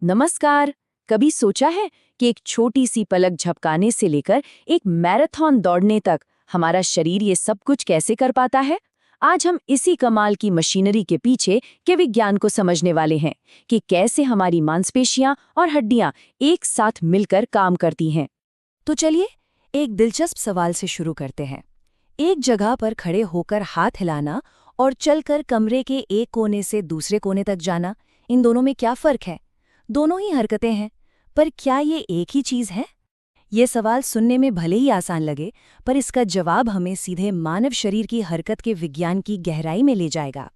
नमस्कार। कभी सोचा है कि एक छोटी सी पलक झपकाने से लेकर एक मैराथन दौड़ने तक हमारा शरीर ये सब कुछ कैसे कर पाता है? आज हम इसी कमाल की मशीनरी के पीछे के विज्ञान को समझने वाले हैं कि कैसे हमारी मांसपेशियां और हड्डियां एक साथ मिलकर काम करती हैं। तो चलिए एक दिलचस्प सवाल से शुरू करते हैं। एक जगह पर खड़े होकर हाथ हिलाना और चलकर कमरे के एक कोने से दूसरे कोने तक जाना, इन दोनों में क्या फर्क है? दोनों ही हरकतें हैं, पर क्या ये एक ही चीज है? ये सवाल सुनने में भले ही आसान लगे, पर इसका जवाब हमें सीधे मानव शरीर की हरकत के विज्ञान की गहराई में ले जाएगा।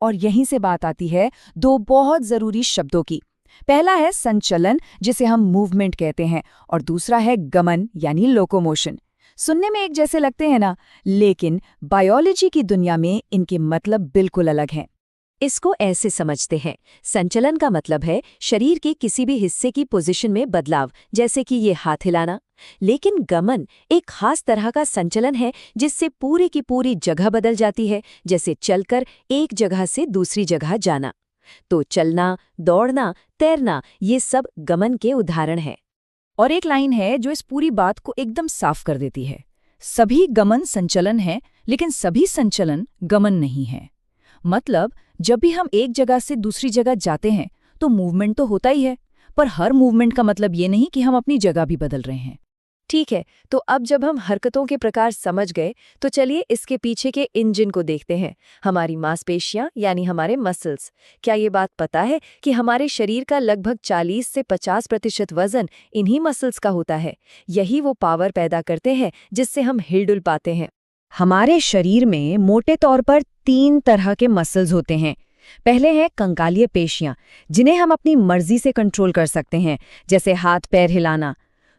और यहीं से बात आती है दो बहुत जरूरी शब्दों की। पहला है संचलन, जिसे हम मूवमेंट कहते हैं, और दूसरा है गमन यानी लोकोमोशन। सुनने में एक जैसे लगते हैं ना, लेकिन बायोलॉजी की दुनिया में इनके मतलब बिल्कुल अलग हैं। इसको ऐसे समझते हैं, संचलन का मतलब है शरीर के किसी भी हिस्से की पोजीशन में बदलाव, जैसे कि ये हाथ हिलाना। लेकिन गमन एक खास तरह का संचलन है जिससे पूरी की पूरी जगह बदल जाती है, जैसे चलकर एक जगह से दूसरी जगह जाना। तो चलना, दौड़ना, तैरना, ये सब गमन के उदाहरण हैं। और एक लाइन है जो इस पूरी बात को एकदम साफ कर देती है। सभी गमन संचलन है, लेकिन सभी संचलन गमन नहीं है। मतलब जब भी हम एक जगह से दूसरी जगह जाते हैं तो मूवमेंट तो होता ही है, पर हर मूवमेंट का मतलब ये नहीं कि हम अपनी जगह भी बदल रहे हैं। ठीक है, तो अब जब हम हरकतों के प्रकार समझ गए, तो चलिए इसके पीछे के इंजन को देखते हैं, हमारी मांसपेशियां यानी हमारे मसल्स। क्या ये बात पता है कि हमारे शरीर का लगभग 40 से 50% वजन इन्हीं मसल्स का होता है? यही वो पावर पैदा करते हैं जिससे हम हिलडुल पाते हैं। हमारे शरीर में मोटे तौर पर 3 तरह के मसल्स होते हैं। पहले हैं कंकालीय पेशियां, जिन्हें हम अपनी मर्जी से कंट्रोल कर सकते हैं, जैसे हाथ पैर हिलाना।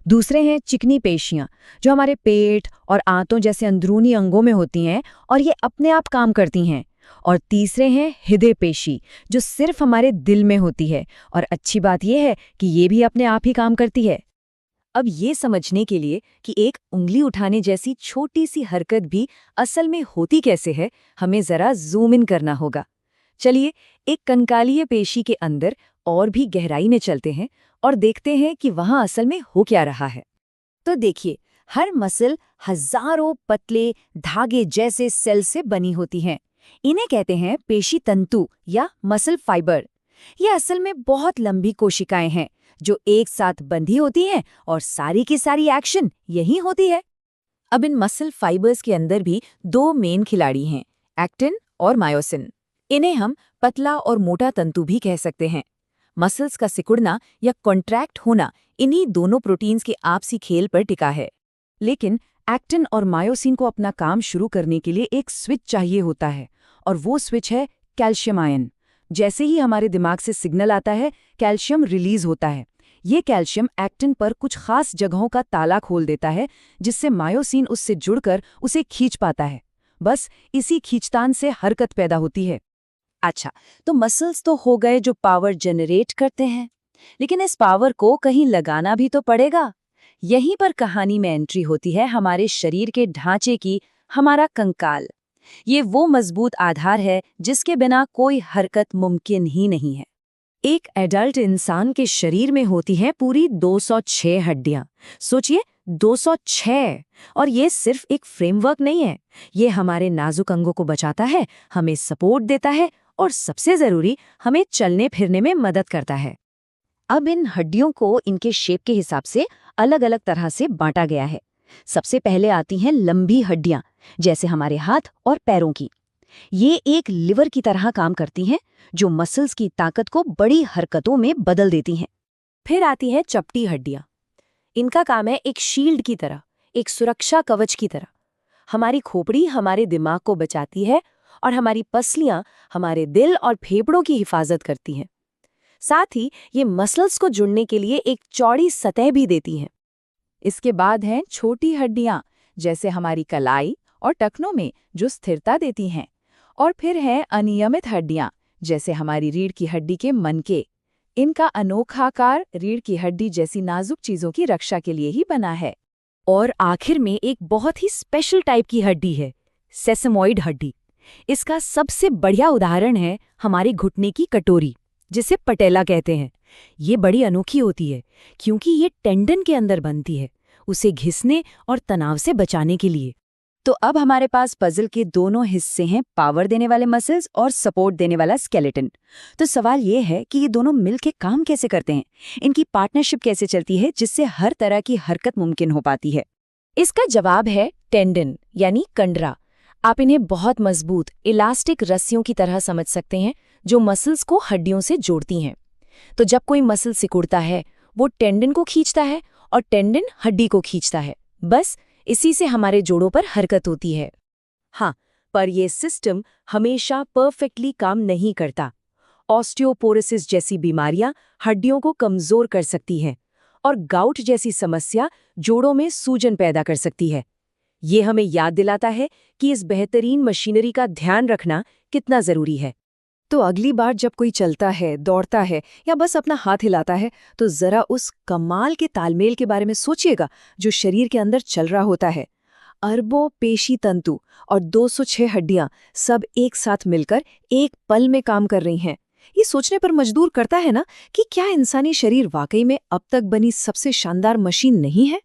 दूसरे हैं चिकनी पेशियां, जो हमारे पेट और आंतों जैसे अंदरूनी अंगों में होती हैं और ये अपने आप काम करती हैं। और तीसरे हैं हृदय पेशी, जो सिर्फ हमारे दिल में होती है, और अच्छी बात यह है कि ये भी अपने आप ही काम करती है। अब ये समझने के लिए कि एक उंगली उठाने जैसी छोटी सी हरकत भी असल में होती कैसे है, हमें जरा जूम इन करना होगा। चलिए एक कंकालीय पेशी के अंदर और भी गहराई में चलते हैं और देखते हैं कि वहां असल में हो क्या रहा है। तो देखिए, हर मसल हजारों पतले धागे जैसे सेल से बनी होती हैं। इन्हें कहते हैं पेशी तंतु या मसल फाइबर। ये असल में बहुत लंबी कोशिकाएं हैं जो एक साथ बंधी होती हैं और सारी की सारी एक्शन यही होती है। अब इन मसल फाइबर्स के अंदर भी दो मेन खिलाड़ी हैं, एक्टिन और मायोसिन। इन्हें हम पतला और मोटा तंतु भी कह सकते हैं। मसल्स का सिकुड़ना या कॉन्ट्रैक्ट होना इन्हीं दोनों प्रोटीन्स के आपसी खेल पर टिका है। लेकिन एक्टिन और मायोसिन को अपना काम शुरू करने के लिए एक स्विच चाहिए होता है, और वो स्विच है कैल्शियम आयन। जैसे ही हमारे दिमाग से सिग्नल आता है, कैल्शियम रिलीज होता है। ये कैल्शियम एक्टिन पर कुछ खास जगहों का ताला खोल देता है, जिससे मायोसिन उससे जुड़कर उसे खींच पाता है। बस इसी खींचतान से हरकत पैदा होती है। अच्छा, तो मसल्स तो हो गए जो पावर जनरेट करते हैं, लेकिन इस पावर को कहीं लगाना भी तो पड़ेगा। यहीं पर कहानी में एंट्री होती है हमारे शरीर के ढांचे की, हमारा कंकाल। ये वो मजबूत आधार है जिसके बिना कोई हरकत मुमकिन ही नहीं है। एक एडल्ट इंसान के शरीर में होती हैं पूरी 206 हड्डियां। सोचिए, 206। और ये सिर्फ एक फ्रेमवर्क नहीं है, ये हमारे नाजुक अंगों को बचाता है, हमें सपोर्ट देता है और सबसे जरूरी, हमें चलने फिरने में मदद करता है। अब इन हड्डियों को इनके शेप के हिसाब से अलग अलग तरह से बांटा गया है। सबसे पहले आती हैं लंबी हड्डियां, जैसे हमारे हाथ और पैरों की। ये एक लिवर की तरह काम करती हैं, जो मसल्स की ताकत को बड़ी हरकतों में बदल देती हैं। फिर आती हैं चपटी हड्डियां। इनका काम है एक शील्ड की तरह, एक सुरक्षा कवच की तरह। हमारी खोपड़ी हमारे दिमाग को बचाती है और हमारी पसलियां हमारे दिल और फेफड़ों की हिफाजत करती हैं। साथ ही ये मसल्स को जुड़ने के लिए एक चौड़ी सतह भी देती हैं। इसके बाद हैं छोटी हड्डियां, जैसे हमारी कलाई और टखनों में, जो स्थिरता देती हैं। और फिर हैं अनियमित हड्डियां, जैसे हमारी रीढ़ की हड्डी के मनके। इनका अनोखा आकार रीढ़ की हड्डी जैसी नाजुक चीजों की रक्षा के लिए ही बना है। और आखिर में एक बहुत ही स्पेशल टाइप की हड्डी है, सेसमोइड हड्डी। इसका सबसे बढ़िया उदाहरण है हमारे घुटने की कटोरी। जिसे पटेला कहते हैं। ये बड़ी अनोखी होती है क्योंकि ये टेंडन के अंदर बनती है, उसे घिसने और तनाव से बचाने के लिए। तो अब हमारे पास पजल के दोनों हिस्से हैं, पावर देने वाले मसल्स और सपोर्ट देने वाला स्केलेटन। तो सवाल ये है कि ये दोनों मिलके काम कैसे करते हैं, इनकी पार्टनरशिप कैसे चलती है जिससे हर तरह की हरकत मुमकिन हो पाती है। इसका जवाब है टेंडन यानी कंडरा। आप इन्हें बहुत मजबूत इलास्टिक रस्सियों की तरह समझ सकते हैं जो मसल्स को हड्डियों से जोड़ती हैं। तो जब कोई मसल सिकुड़ता है वो टेंडन को खींचता है और टेंडन हड्डी को खींचता है। बस इसी से हमारे जोड़ों पर हरकत होती है। हाँ, पर यह सिस्टम हमेशा परफेक्टली काम नहीं करता। ऑस्टियोपोरोसिस जैसी बीमारियां हड्डियों को कमजोर कर सकती हैं और गाउट जैसी समस्या जोड़ों में सूजन पैदा कर सकती है। ये हमें याद दिलाता है कि इस बेहतरीन मशीनरी का ध्यान रखना कितना जरूरी है। तो अगली बार जब कोई चलता है, दौड़ता है या बस अपना हाथ हिलाता है तो जरा उस कमाल के तालमेल के बारे में सोचिएगा जो शरीर के अंदर चल रहा होता है। अरबों पेशी तंतु और 206 हड्डियां सब एक साथ मिलकर एक पल में काम कर रही हैं। ये सोचने पर मजबूर करता है ना कि क्या इंसानी शरीर वाकई में अब तक बनी सबसे शानदार मशीन नहीं है।